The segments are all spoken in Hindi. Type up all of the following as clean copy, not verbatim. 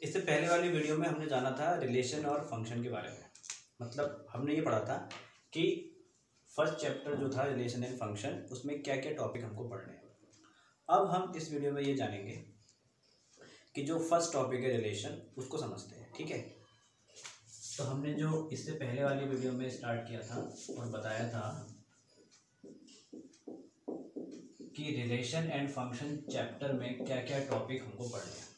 इससे पहले वाली वीडियो में हमने जाना था रिलेशन और फंक्शन के बारे में। मतलब हमने ये पढ़ा था कि फर्स्ट चैप्टर जो था रिलेशन एंड फंक्शन, उसमें क्या क्या टॉपिक हमको पढ़ने हैं। अब हम इस वीडियो में ये जानेंगे कि जो फर्स्ट टॉपिक है रिलेशन, उसको समझते हैं। ठीक है, तो हमने जो इससे पहले वाली वीडियो में स्टार्ट किया था और बताया था कि रिलेशन एंड फंक्शन चैप्टर में क्या क्या टॉपिक हमको पढ़ने हैं।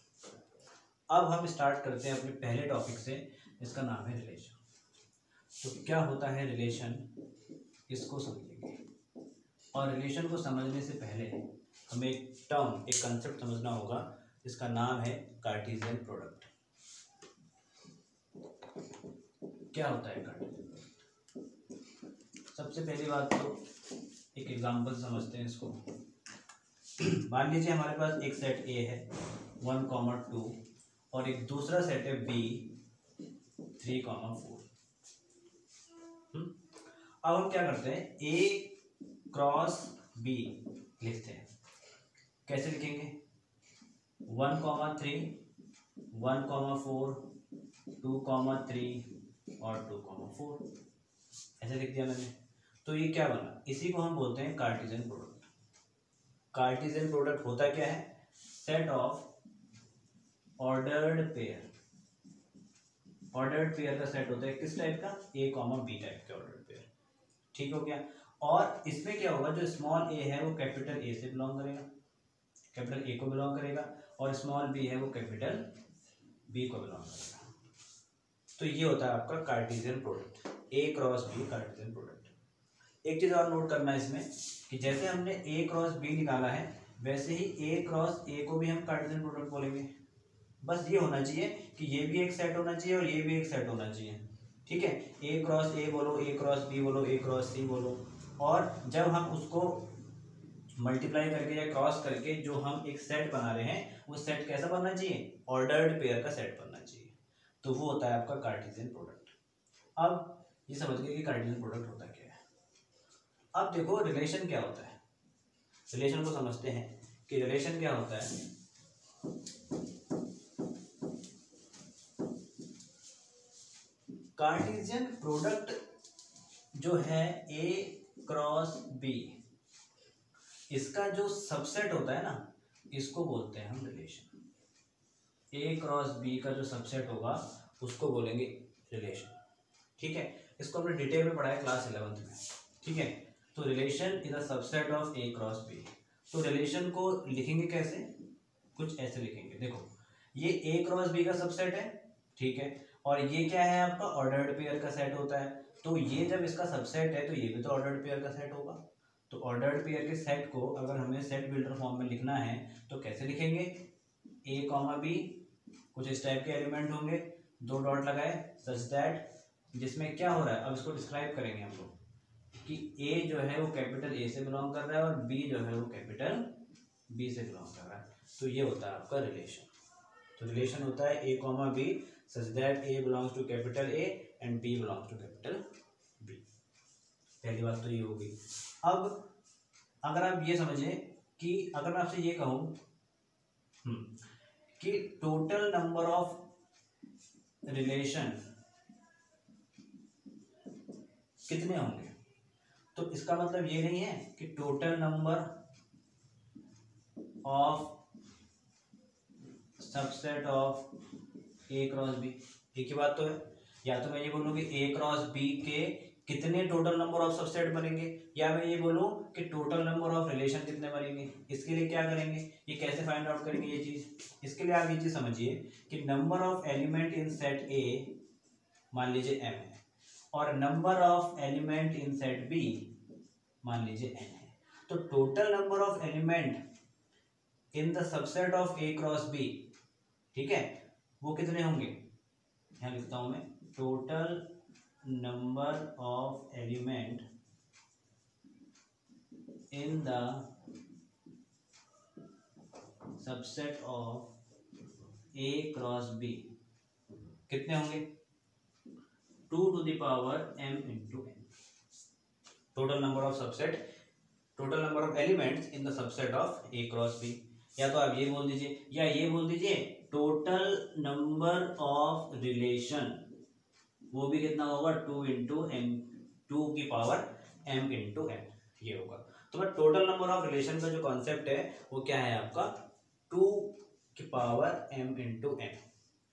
अब हम स्टार्ट करते हैं अपने पहले टॉपिक से, इसका नाम है रिलेशन। तो क्या होता है रिलेशन, इसको समझेंगे। और रिलेशन को समझने से पहले हमें एक टर्म, एक कंसेप्ट समझना होगा, जिसका नाम है कार्टेशियन प्रोडक्ट। क्या होता है कार्टेशियन प्रोडक्ट? सबसे पहली बात तो एक एग्जांपल समझते हैं इसको। मान लीजिए हमारे पास एक सेट ए है 1,2 और एक दूसरा सेट है बी 3,4। अब हम क्या करते हैं, ए क्रॉस बी लिखते हैं। कैसे लिखेंगे? 1,3 1,4 2,3 और 2,4 ऐसे लिख दिया मैंने। तो ये क्या बना? इसी को हम बोलते हैं कार्टेशियन प्रोडक्ट। कार्टेशियन प्रोडक्ट होता क्या है? Set of ordered pair. Ordered pair का सेट होता है किस टाइप का? ए कॉमा बी टाइप के ऑर्डर्ड पेयर। ठीक हो गया। और इसमें क्या होगा, जो स्मॉल ए है वो कैपिटल ए से बिलोंग करेगा, कैपिटल ए को बिलोंग करेगा, और स्मॉल बी है वो कैपिटल बी को बिलोंग करेगा। तो ये होता है आपका कार्टेशियन प्रोडक्ट, ए क्रॉस बी कार्टेशियन प्रोडक्ट। एक चीज और नोट करना है इसमें कि जैसे हमने ए क्रॉस बी निकाला है, वैसे ही ए क्रॉस ए को भी हम कार्टेशियन प्रोडक्ट बोलेंगे। बस ये होना चाहिए कि ये भी एक सेट होना चाहिए और ये भी एक सेट होना चाहिए। ठीक है, ए क्रॉस ए बोलो, ए क्रॉस बी बोलो, ए क्रॉस सी बोलो, और जब हम उसको मल्टीप्लाई करके या क्रॉस करके जो हम एक सेट बना रहे हैं, वो सेट कैसा बनना चाहिए? ऑर्डर्ड पेयर का सेट बनना चाहिए। तो वो होता है आपका कार्टेशियन प्रोडक्ट। अब ये समझ गए कि कार्टेशियन प्रोडक्ट होता क्या है। अब देखो रिलेशन क्या होता है। रिलेशन को समझते हैं कि रिलेशन क्या होता है। कार्टेशियन प्रोडक्ट जो है ए क्रॉस बी, इसका जो सबसेट होता है ना, इसको बोलते हैं हम रिलेशन। ए क्रॉस बी का जो सबसेट होगा उसको बोलेंगे रिलेशन। ठीक है, इसको हमने डिटेल में पढ़ा है क्लास 11th में। ठीक है, तो relation is a subset of A cross B. तो रिलेशन को लिखेंगे कैसे? कुछ ऐसे लिखेंगे। देखो, ये ए क्रॉस बी का सबसेट है, ठीक है, और ये क्या है आपका? ऑर्डर्ड पेयर का सेट होता है। तो ये जब इसका सबसेट है तो ये भी तो ऑर्डर्ड पेयर का सेट होगा। तो ऑर्डर्ड पेयर के सेट को अगर हमें सेट बिल्डर फॉर्म में लिखना है तो कैसे लिखेंगे? ए कॉमा बी, कुछ इस टाइप के एलिमेंट होंगे, दो डॉट लगाए, सच दैट जिसमें क्या हो रहा है, अब इसको डिस्क्राइब करेंगे हम लोग कि ए जो है वो कैपिटल ए से बिलोंग कर रहा है और बी जो है वो कैपिटल बी से बिलोंग कर रहा है। तो ये होता है आपका रिलेशन। तो रिलेशन होता है A comma B such that A belongs to capital A and B belongs to capital B। पहली बात तो ये होगी। अब अगर आप ये समझें कि अगर मैं आपसे ये कहूँ कि टोटल नंबर ऑफ रिलेशन कितने होंगे, तो इसका मतलब ये नहीं है कि total number of subset of A cross B. एक ही बात तो है। या तो मैं ये बोलूँ कि ए क्रॉस बी के कितने टोटल नंबर ऑफ सबसेट बनेंगे, या मैं ये बोलूँ कि टोटल नंबर ऑफ रिलेशन कितने बनेंगे। इसके लिए क्या करेंगे, ये कैसे फाइंड आउट करेंगे ये चीज़? इसके लिए आप ये चीज़ समझिए कि number of element in set A मान लीजिए m है, और number of element in set B मान लीजिए n है। तो total number of element in the subset of A cross B, ठीक है, वो कितने होंगे? यहाँ लिखता हूं मैं, total number of element in the subset of A cross B कितने होंगे? 2 to the power m into n। Total number of subset, total number of elements in the subset of A cross B. या तो आप ये बोल दीजिए या ये बोल दीजिए टोटल नंबर ऑफ रिलेशन वो भी कितना होगा 2 इंटू एम, 2 की पावर m इंटू एन, ये होगा। तो मैं टोटल नंबर ऑफ रिलेशन का जो कॉन्सेप्ट है वो क्या है आपका 2 की पावर m इंटू एन,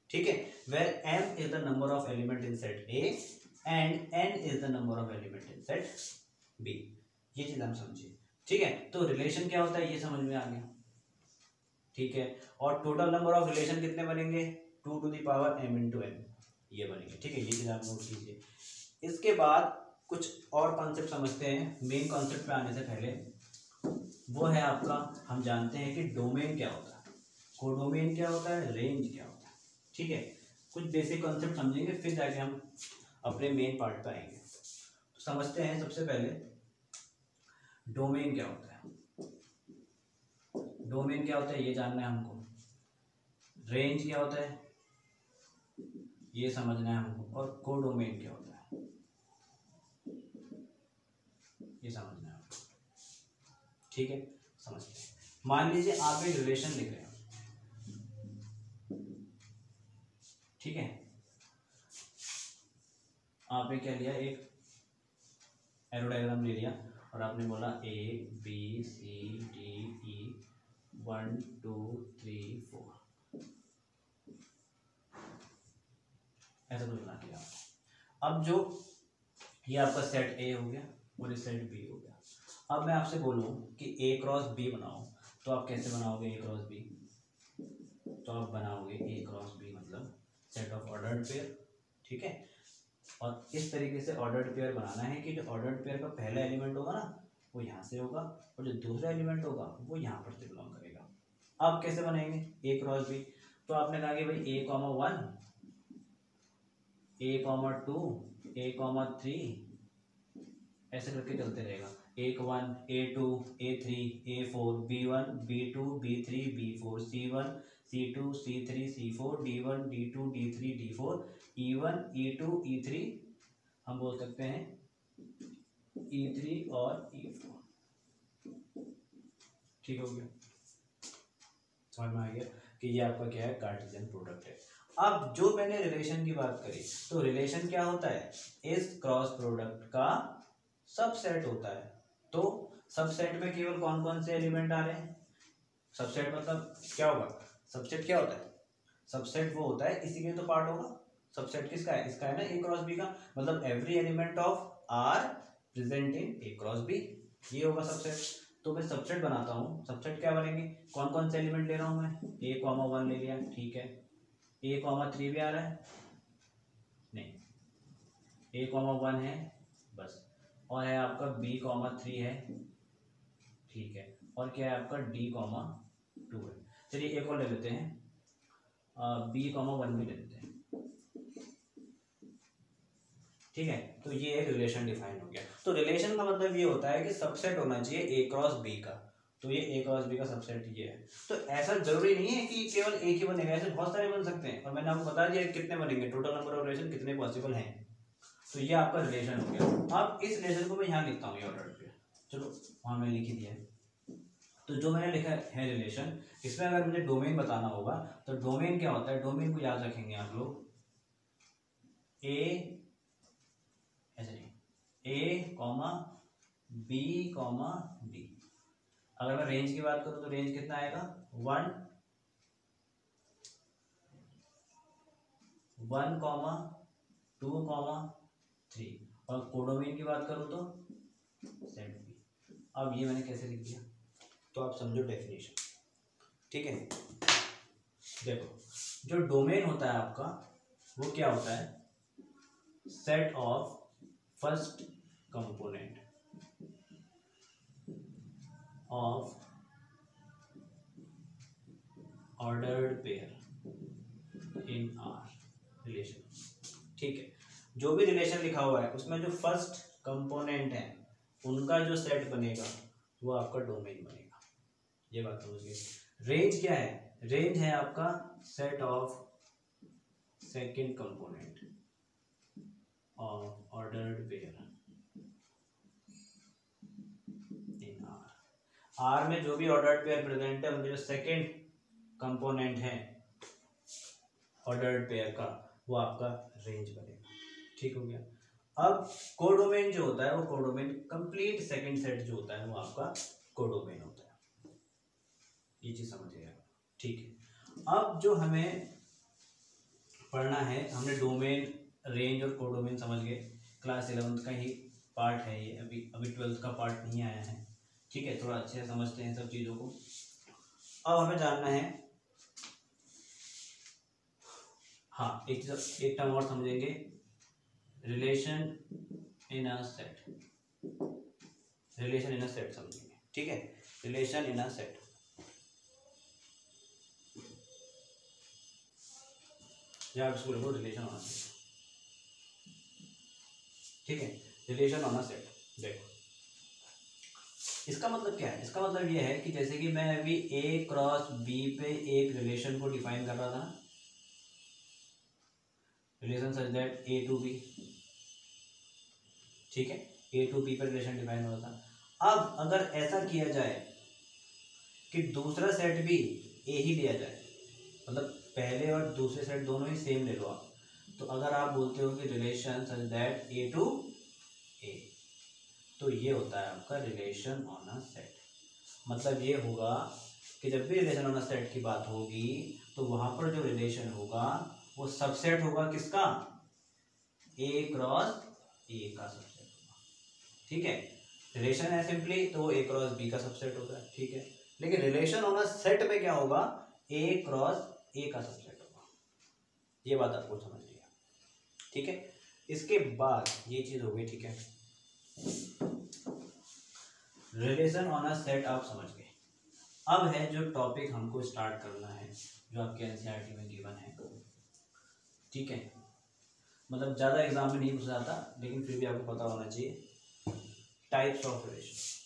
ठीक है। Where m is the number of element in set A and n is the number of element in set B। ये चीज हम समझिए, ठीक है। तो रिलेशन क्या होता है ये समझ में आ गया, ठीक है। और टोटल नंबर ऑफ रिलेशन कितने बनेंगे 2 to the power m into n, ये बनेंगे, ठीक है। ये चीज आप नोट कीजिए। इसके बाद कुछ और कॉन्सेप्ट समझते हैं। मेन कॉन्सेप्ट पे आने से पहले वो है आपका, हम जानते हैं कि डोमेन क्या होता है, कोडोमेन क्या होता है, रेंज क्या होता है, ठीक है। कुछ बेसिक कॉन्सेप्ट समझेंगे फिर जाके हम अपने मेन पार्ट पे आएंगे। तो समझते हैं सबसे पहले डोमेन क्या होता है। डोमेन क्या होता है ये जानना है हमको। रेंज क्या होता है ये समझना है हमको। और कोडोमेन क्या होता है ये समझना है हमको, ठीक है। समझते हैं। मान लीजिए आप एक रिलेशन लिख रहे हैं, ठीक है। आपने क्या लिया, एक एरो डायग्राम ले लिया और आपने बोला ABCDE 1 2 3 4, ऐसा कुछ बना लिया। अब जो ये आपका सेट A हो गया और ये सेट B हो गया। अब मैं आपसे बोलूं कि A क्रॉस B बनाओ, तो आप कैसे बनाओगे A क्रॉस B? तो आप बनाओगे A क्रॉस B मतलब सेट ऑफ ऑर्डर्ड पेयर, ठीक है। और इस तरीके से ऑर्डर्ड पेयर बनाना है कि जो ऑर्डर्ड पेयर का पहला एलिमेंट होगा ना वो यहाँ से होगा और जो दूसरा एलिमेंट होगा वो यहाँ पर से बिलोंग करेगा। अब कैसे बनाएंगे A क्रॉस B? तो आपने कहा कि भाई A,1 A,2 A,3 ऐसे करके चलते रहेगा। A1 A2 A3 A4 B1 B2 B3 B4 C1 C2 C3 C4 D1 D2 D3 D4 E1 E2 E3, हम बोल सकते हैं E3 और E4, ठीक हो गया। समझ में आ गया कि ये आपका क्या है कार्टेशियन प्रोडक्ट है। अब जो मैंने रिलेशन की बात करी, तो रिलेशन क्या होता है इस क्रॉस प्रोडक्ट का सबसेट होता है। तो सबसेट में केवल कौन कौन से एलिमेंट आ रहे हैं? सबसेट मतलब क्या होगा, सबसेट क्या होता है, सबसेट वो होता है इसी के तो पार्ट होगा। सबसेट किसका है, इसका है ना A क्रॉस B का, मतलब every element of R present in A cross B, ये होगा सबसेट। तो मैं सबसेट बनाता हूँ, सबसेट क्या बनेंगे, कौन कौन से एलिमेंट ले रहा हूँ मैं, A,1 ले लिया, ठीक है। A,3 भी आ रहा है, नहीं A,1 है बस, और है आपका B,3 है, ठीक है। और क्या है आपका D,2 है। चलिए एक और ले लेते हैं, B,1 भी ले लेते हैं, ठीक है। तो ये एक रिलेशन डिफाइन हो गया। तो रिलेशन का मतलब ये होता है कि सबसेट होना चाहिए A क्रॉस B का। तो ये A क्रॉस B का सबसेट ये है। तो ऐसा जरूरी नहीं है कि केवल एक ही बनेगा, ऐसे बहुत सारे बन सकते हैं। और मैंने आपको बता दिया कितने बनेंगे, टोटल नंबर ऑफ रिलेशन कितने पॉसिबल हैं। तो ये आपका रिलेशन हो गया। अब इस रिलेशन को मैं यहाँ लिखता हूँ, ये ऑर्डर पे, चलो वहाँ मैं लिख ही दिया है। तो जो मैंने लिखा है रिलेशन, इसमें अगर मुझे डोमेन बताना होगा तो डोमेन क्या होता है, डोमेन को याद रखेंगे आप लोग, A ऐसे नहीं, A,B,D। अगर मैं रेंज की बात करूं तो रेंज कितना आएगा 1, 2, 3। और कोडोमेन की बात करूं तो सेट B। अब ये मैंने कैसे लिख दिया, तो आप समझो डेफिनेशन, ठीक है। देखो जो डोमेन होता है आपका वो क्या होता है, set of first component of ordered pair in are relation, ठीक है। जो भी रिलेशन लिखा हुआ है उसमें जो फर्स्ट कंपोनेंट है उनका जो सेट बनेगा वो आपका डोमेन बनेगा, ये बात समझिए। रेंज क्या है, रेंज है आपका set of second component of ordered pair in R. R में जो भी ऑर्डर्ड पेयर प्रेजेंट है उनके जो सेकंड कंपोनेंट है ऑर्डर्ड पेयर का, वो आपका रेंज बनेगा। ठीक हो गया। अब कोडोमेन जो होता है वो कोडोमेन कंप्लीट सेकंड सेट जो होता है वो आपका कोडोमेन होता है। ये चीज समझिए आप। ठीक है। अब जो हमें पढ़ना है, हमने डोमेन, रेंज और कोडोमेन समझ गए, क्लास 11th का ही पार्ट है ये, अभी 12th का पार्ट नहीं आया है। ठीक है, थोड़ा अच्छे से समझते हैं सब चीज़ों को। अब हमें जानना है, हाँ एक टर्म और समझेंगे, relation in a set. Relation in a set समझेंगे। ठीक है, रिलेशन इन अ सेट। या आप इसको लिखो रिलेशन ऑन अ सेट। ठीक है, रिलेशन ऑन अ सेट। देखो इसका मतलब क्या है, इसका मतलब ये है कि जैसे कि मैं अभी ए क्रॉस बी पे एक रिलेशन को डिफाइन कर रहा था, relation such that A to B. ठीक है, ए टू बी पर रिलेशन डिफाइन हो रहा था। अब अगर ऐसा किया जाए कि दूसरा सेट भी ए ही लिया जाए, मतलब पहले और दूसरे सेट दोनों ही सेम ले लो आप, तो अगर आप बोलते हो कि relation such that A to A, तो ये होता है आपका रिलेशन ऑन अ सेट। मतलब ये होगा कि जब भी रिलेशन ऑन अ सेट की बात होगी तो वहां पर जो रिलेशन होगा वो सबसेट होगा किसका, ए क्रॉस ए का सबसेट होगा। ठीक है, रिलेशन है सिंपली तो ए क्रॉस बी का सबसेट होता है। ठीक है, लेकिन रिलेशन ऑन अ सेट में क्या होगा, ए क्रॉस ए का सबसेट होगा। ये बात आपको समझ लिया। ठीक है, इसके बाद ये चीज हो गई। ठीक है, रिलेशन ऑन अ सेट आप समझ गए। अब है जो टॉपिक हमको स्टार्ट करना है, जो आपके एनसीईआरटी में गिवन है। ठीक है, मतलब ज़्यादा एग्जाम में नहीं पूछा जाता, लेकिन फिर भी आपको पता होना चाहिए। Types of relation.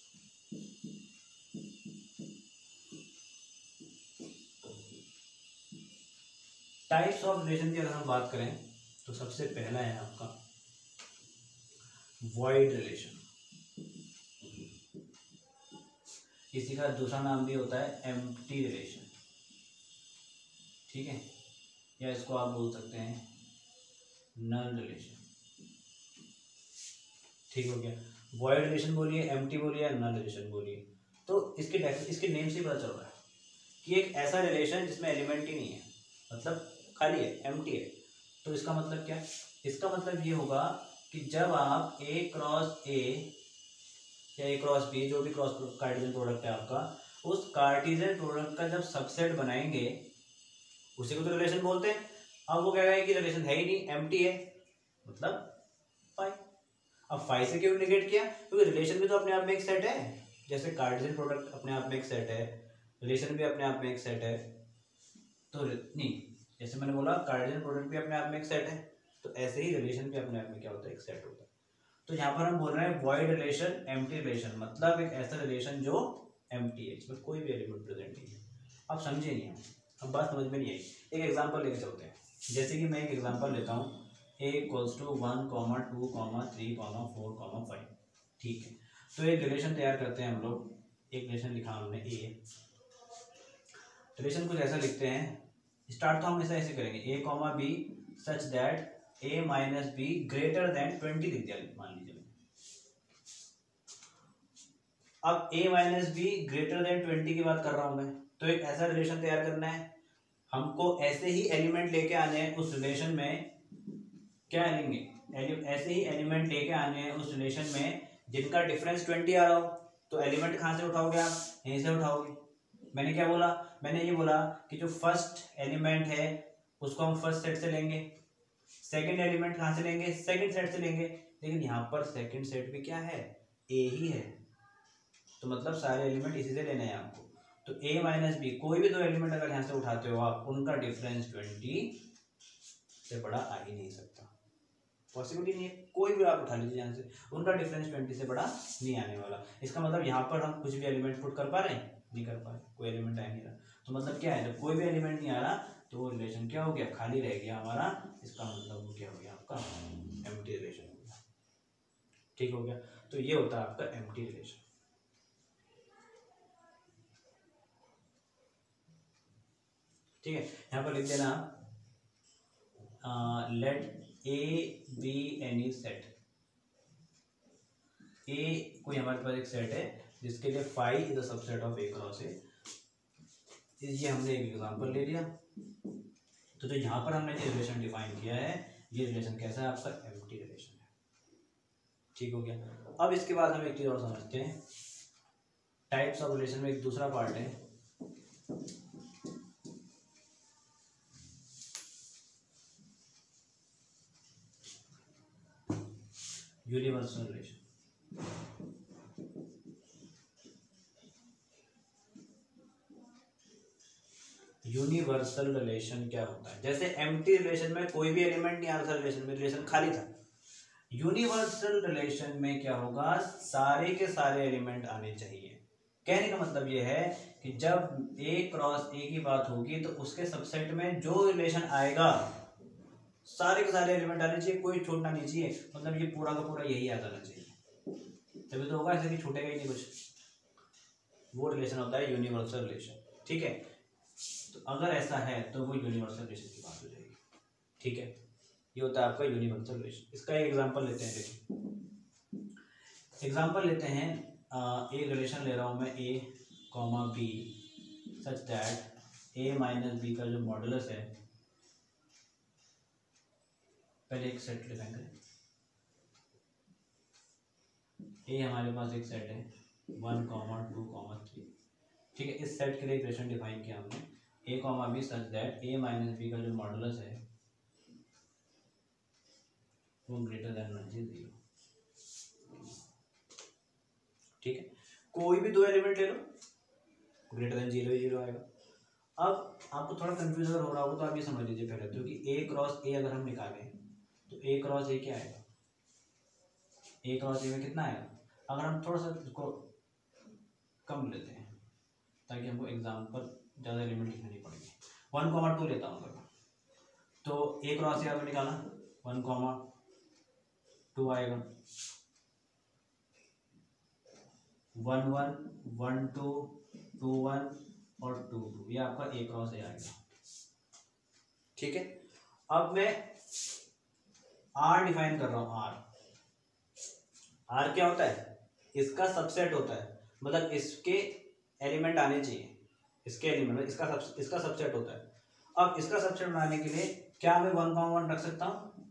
Types of relation की अगर हम बात करें तो सबसे पहला है आपका वॉइड रिलेशन। इसी का दूसरा नाम भी होता है एम्प्टी रिलेशन। ठीक है, या इसको आप बोल सकते हैं नल रिलेशन। ठीक हो गया, वॉइड रिलेशन बोलिए, एम्प्टी बोलिए या नल रिलेशन बोलिए, तो इसके नेम से पता चल रहा है कि एक ऐसा रिलेशन जिसमें एलिमेंट ही नहीं है, मतलब खाली है, एम्प्टी है। तो इसका मतलब क्या, इसका मतलब ये होगा कि जब आप ए क्रॉस ए या ए क्रॉस बी, जो भी क्रॉस कार्टेशियन प्रोडक्ट है आपका, उस कार्टेशियन प्रोडक्ट का जब सबसेट बनाएंगे उसी को तो रिलेशन बोलते हैं। अब वो कह रहा है कि रिलेशन है ही नहीं, एम्प्टी है, मतलब फाई। अब फाई से क्यों निगेट किया, क्योंकि रिलेशन भी तो अपने आप में एक सेट है। जैसे कार्टेशियन प्रोडक्ट अपने आप में एक सेट है, रिलेशन भी अपने आप में एक सेट है। तो नहीं, जैसे मैंने बोला कार्टेशियन प्रोडक्ट भी अपने आप में एक सेट है, तो ऐसे ही रिलेशन भी अपने आप में क्या होता है, एक सेट होता है। तो यहाँ पर हम बोल रहे हैं वॉइड रिलेशन, एम्प्टी रिलेशन, मतलब एक ऐसा रिलेशन जो एम्प्टी है, इसमें कोई भी एलिमेंट प्रेजेंट नहीं है। आप समझे नहीं, अब बात समझ में नहीं आई। एक एग्जांपल लेके चलते हैं। जैसे कि मैं एक एग्जांपल लेता हूँ, a इक्वल्स टू 1, 2, 3, 4, 5। ठीक है, तो एक रिलेशन तैयार करते हैं हम लोग। एक रिलेशन लिखा हमने ए, रिलेशन कुछ ऐसा लिखते हैं, स्टार्ट तो हम ऐसे करेंगे, a comma B such that a minus b greater than 20 लिख दिया मान लीजिए। अब a minus b greater than 20 की बात कर रहा हूं मैं, तो एक ऐसा रिलेशन तैयार करना है हमको। ऐसे ही एलिमेंट लेके आने हैं उस रिलेशन में, क्या लेंगे, ऐसे ही एलिमेंट लेके आने हैं उस रिलेशन में जिनका डिफरेंस 20 आ रहा हो। तो एलिमेंट कहाँ से उठाओगे आप, यहीं से उठाओगे। मैंने क्या बोला, मैंने ये बोला कि जो फर्स्ट एलिमेंट है उसको हम फर्स्ट सेट से लेंगे, सेकंड एलिमेंट कहाँ से लेंगे, सेकंड सेट से लेंगे। लेकिन यहाँ पर सेकंड सेट भी क्या है, ए ही है, तो मतलब सारे एलिमेंट इसी से लेने हैं आपको। तो a माइनस बी, कोई भी दो एलिमेंट अगर यहाँ से उठाते हो आप, उनका डिफरेंस 20 से बड़ा आ ही नहीं सकता, पॉसिबिलिटी नहीं है। कोई भी आप उठा लीजिए यहाँ से, उनका डिफरेंस 20 से बड़ा नहीं आने वाला। इसका मतलब यहाँ पर हम कुछ भी एलिमेंट पुट कर पा रहे हैं, नहीं कर पा रहे, कोई एलिमेंट आ नहीं रहा। तो मतलब क्या है, जब कोई भी एलिमेंट नहीं आ रहा तो वो रिलेशन क्या हो गया, खाली रह गया हमारा। इसका मतलब वो क्या हो गया आपका, एम्प्टी रिलेशन हो गया। ठीक हो गया, तो ये होता है आपका एम्प्टी रिलेशन। ठीक है, यहाँ पर लिख देना let A B any set, A कोई हमारे पास एक सेट है जिसके लिए phi is the subset of A cross A. ये हमने एक एग्जांपल ले लिया। तो जो यहाँ पर हमने ये रिलेशन डिफाइन किया है, ये रिलेशन कैसा है आपका, एम्प्टी रिलेशन है। ठीक हो गया। अब इसके बाद हम एक चीज और समझते हैं, टाइप्स ऑफ रिलेशन में एक दूसरा पार्ट है यूनिवर्सल रिलेशन। यूनिवर्सल रिलेशन क्या होता है, जैसे एम्प्टी रिलेशन में कोई भी एलिमेंट नहीं आ रहा था, रिलेशन में रिलेशन खाली था। यूनिवर्सल रिलेशन में क्या होगा, सारे के सारे एलिमेंट आने चाहिए। कहने का मतलब ये है कि जब ए क्रॉस ए की बात होगी तो उसके सबसेट में जो रिलेशन आएगा सारे के सारे एलिमेंट आने चाहिए, कोई छूटना नहीं चाहिए। मतलब ये पूरा का पूरा यही आ जाना चाहिए, तभी तो होगा, ऐसे कि छूटेगा ही नहीं कुछ। वो रिलेशन होता है यूनिवर्सल रिलेशन। ठीक है, तो अगर ऐसा है तो वो यूनिवर्सल रिलेशन की बात हो जाएगी। ठीक है, ये होता है आपका यूनिवर्सल रिलेशन। इसका एक एग्जांपल लेते हैं। देखिए एग्जांपल लेते हैं, एक रिलेशन ले रहा हूँ मैं A comma B such that A minus B का जो मॉडुलस है, पहले एक सेट लिखेंगे। ए हमारे पास एक सेट है 1, 2, 3। ठीक है, इस सेट के लिए एक रिलेशन डिफाइन किया हमने, A comma B such that A minus B का जो मॉडुलस है वो ग्रेटर देन 0। ठीक है, कोई भी दो एलिमेंट ले लो, ग्रेटर देन 0 ही 0 आएगा। अब आपको थोड़ा कंफ्यूजन हो रहा होगा तो आप ये समझ लीजिए पहले तो कि ए क्रॉस ए अगर हम निकालें तो ए क्रॉस ए क्या आएगा, ए क्रॉस ए में कितना आएगा। अगर हम थोड़ा सा इसको कम लेते हैं ताकि हमको एग्जाम्पल ज़्यादा एलिमेंट लिखने नहीं पड़ेंगे, 1, 2 लेता हूँ अगर, तो ए क्रॉस ए अगर निकाला 1, 2 आएगा, 1, 1, 1, 2, 2, 1 और 2, 2, ये आपका ए क्रॉस ए आएगा। ठीक है, अब मैं आर डिफाइन कर रहा हूँ। आर क्या होता है, इसका सबसेट होता है, मतलब इसके एलिमेंट आने चाहिए, इसके एलिमेंट इसका सबसेट होता है। अब इसका सबसेट बनाने के लिए क्या मैं 1, 1 रख सकता हूँ,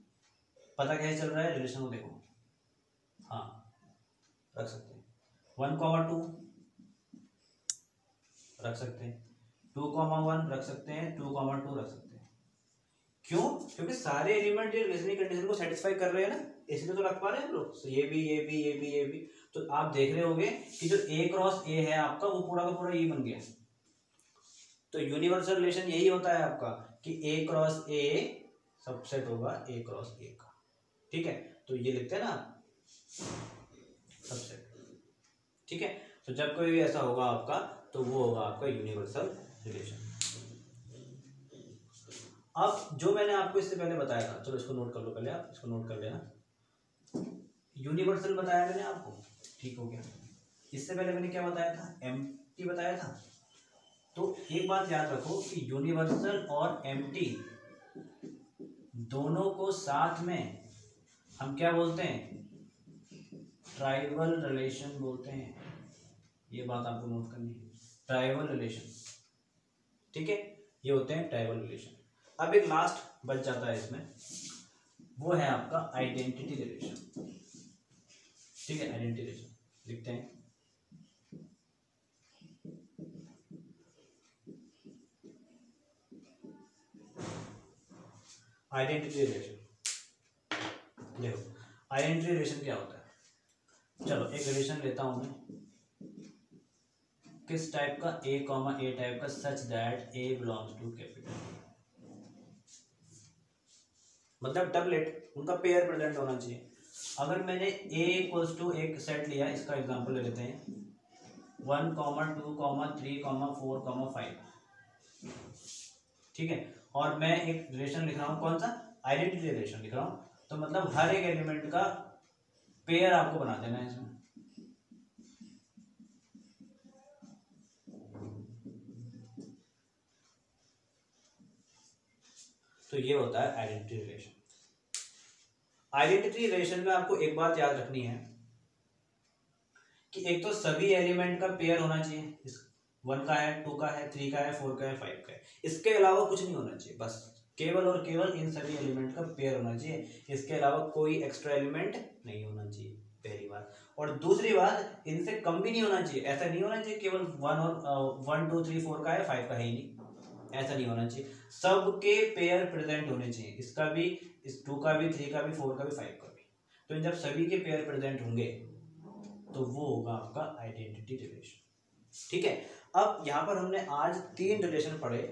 पता कैसे चल रहा है रिलेशन को देखो, हाँ रख सकते हैं। 1, 2 रख सकते हैं, 2, 1 रख सकते हैं, 2, 2 रख सकते हैं। क्यों, क्योंकि सारे एलिमेंट ये रिलेशनल कंडीशन को सेटिस्फाई कर रहे हैं ना, इसलिए तो रख पा रहे हैं हम लोग। तो ये भी ये भी ये भी ये भी, तो आप देख रहे होंगे कि जो ए क्रॉस ए है आपका वो पूरा का पूरा ये बन गया। तो यूनिवर्सल रिलेशन यही होता है आपका कि ए क्रॉस ए सबसेट होगा ए क्रॉस ए का। ठीक है, तो ये लिखते हैं ना सबसेट। ठीक है, तो जब कोई भी ऐसा होगा आपका तो वो होगा आपका यूनिवर्सल रिलेशन। अब जो मैंने आपको इससे पहले बताया था, चलो इसको नोट कर लो, पहले आप इसको नोट कर लेना। यूनिवर्सल बताया मैंने आपको, ठीक हो गया। इससे पहले मैंने क्या बताया था, एम्प्टी बताया था। तो एक बात याद रखो कि यूनिवर्सल और एम्प्टी दोनों को साथ में हम क्या बोलते हैं, ट्राइवल रिलेशन बोलते हैं। ये बात आपको नोट करनी है, ट्राइवल रिलेशन। ठीक है, ये होते हैं ट्राइवल रिलेशन। अब एक लास्ट बच जाता है इसमें, वो है आपका आइडेंटिटी रिलेशन। ठीक है, आइडेंटिटी रिलेशन लिखते हैं। आइडेंटिटी रिलेशन देखो, आइडेंटिटी रिलेशन क्या होता है। चलो एक रिलेशन लेता हूं मैं, किस टाइप का, ए कॉमा ए टाइप का, such that A belongs to capital. मतलब डबलेट, उनका पेयर प्रेजेंट होना चाहिए। अगर मैंने ए इक्वल्स टू एक सेट लिया, इसका एग्जांपल ले लेते हैं 1, 2, 3, 4, 5। ठीक है, और मैं एक रिलेशन लिख रहा हूँ, कौन सा, आइडेंटिटी रिलेशन लिख रहा हूँ। तो मतलब हर एक एलिमेंट का पेयर आपको बना देना है इसमें। तो तो ये होता है आइडेंटिटी रिलेशन। आइडेंटिटी रिलेशन में आपको एक बात याद रखनी है कि एक तो सभी एलिमेंट का पेयर होना चाहिए, 1 का है, 2 का है, 3 का है, 4 का है, 5 का है, इसके अलावा कुछ नहीं होना चाहिए। बस केवल और केवल इन सभी एलिमेंट का पेयर होना चाहिए, इसके अलावा कोई एक्स्ट्रा एलिमेंट नहीं होना चाहिए, पहली बात। और दूसरी बात, इनसे कम भी नहीं होना चाहिए। ऐसा नहीं होना चाहिए केवल 1 2 3 4 का है, 5 का है ही नहीं, ऐसा नहीं होना चाहिए। सबके पेयर प्रेजेंट होने चाहिए, इसका भी, इस 2 का भी, 3 का भी, 4 का भी, 5 का भी। तो जब सभी के पेयर प्रेजेंट होंगे तो वो होगा आपका आइडेंटिटी रिलेशन। ठीक है, अब यहाँ पर हमने आज 3 रिलेशन पढ़े।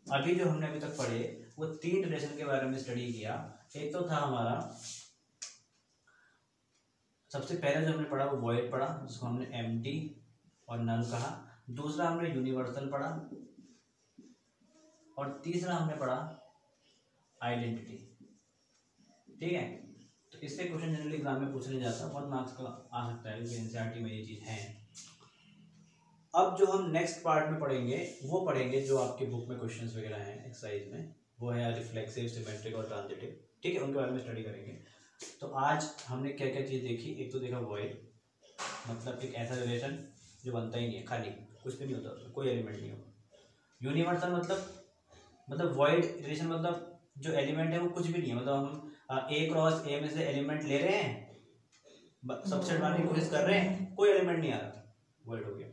अभी जो हमने अभी तक पढ़े वो 3 रिलेशन के बारे में स्टडी किया। एक तो था हमारा, सबसे पहले जो हमने पढ़ा वो वॉइड पढ़ा, जिसको हमने एम्प्टी और नल कहा। दूसरा हमने यूनिवर्सल पढ़ा, और तीसरा हमने पढ़ा आइडेंटिटी। ठीक है, तो इससे क्वेश्चन जनरली एग्जाम में पूछने जाता है, बहुत मार्क्स का आ सकता है, क्योंकि एनसीईआरटी में ये चीज़ है। अब जो हम नेक्स्ट पार्ट में पढ़ेंगे वो पढ़ेंगे जो आपके बुक में क्वेश्चंस वगैरह हैं एक्सरसाइज में, वो है रिफ्लेक्सिव, सिमेट्रिक और ट्रांजिटिव। ठीक है, उनके बारे में स्टडी करेंगे। तो आज हमने क्या क्या चीज़ देखी। एक तो देखा वॉइड, मतलब एक ऐसा रिलेशन जो बनता ही नहीं है, खाली कुछ भी नहीं होता उसमें, कोई एलिमेंट नहीं हो। यूनिवर्सल मतलब वॉइड रिलेशन मतलब जो एलिमेंट है वो कुछ भी नहीं है, मतलब हम ए क्रॉस ए में से एलिमेंट ले रहे हैं, सबसेट बनाने की कोशिश कर रहे हैं, कोई एलिमेंट नहीं आ रहा, वॉइड हो गया।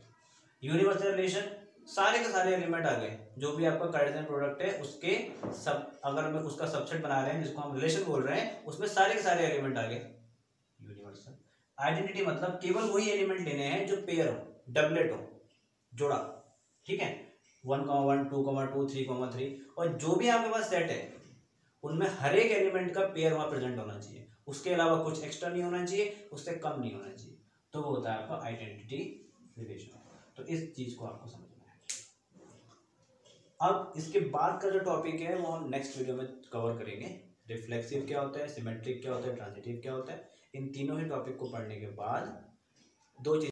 यूनिवर्सल रिलेशन, सारे के सारे एलिमेंट आ गए, जो भी आपका कार्टेशियन प्रोडक्ट है उसके सब, अगर हम उसका सबसेट बना रहे हैं जिसको हम रिलेशन बोल रहे हैं, उसमें सारे के सारे एलिमेंट आ गए, यूनिवर्सल। आइडेंटिटी मतलब केवल वही एलिमेंट लेने हैं जो पेयर हो, डबलेट हो, जोड़ा। ठीक है, 1, 1, 2, 2, 3, 3, और जो भी आपके पास सेट है उनमें हर एक एलिमेंट का पेयर वहां प्रेजेंट होना चाहिए, उसके अलावा कुछ एक्स्ट्रा नहीं होना चाहिए, उससे कम नहीं होना चाहिए, तो वो होता है आपका आइडेंटिटी रिलेशन। तो इस चीज को आपको समझना है। अब इसके बाद का जो टॉपिक है वो हम नेक्स्ट वीडियो में कवर करेंगे। रिफ्लेक्सिव क्या होता है, सिमेट्रिक क्या होता है, ट्रांजिटिव क्या होता है। इन तीनों ही टॉपिक को पढ़ने के बाद 2 चीज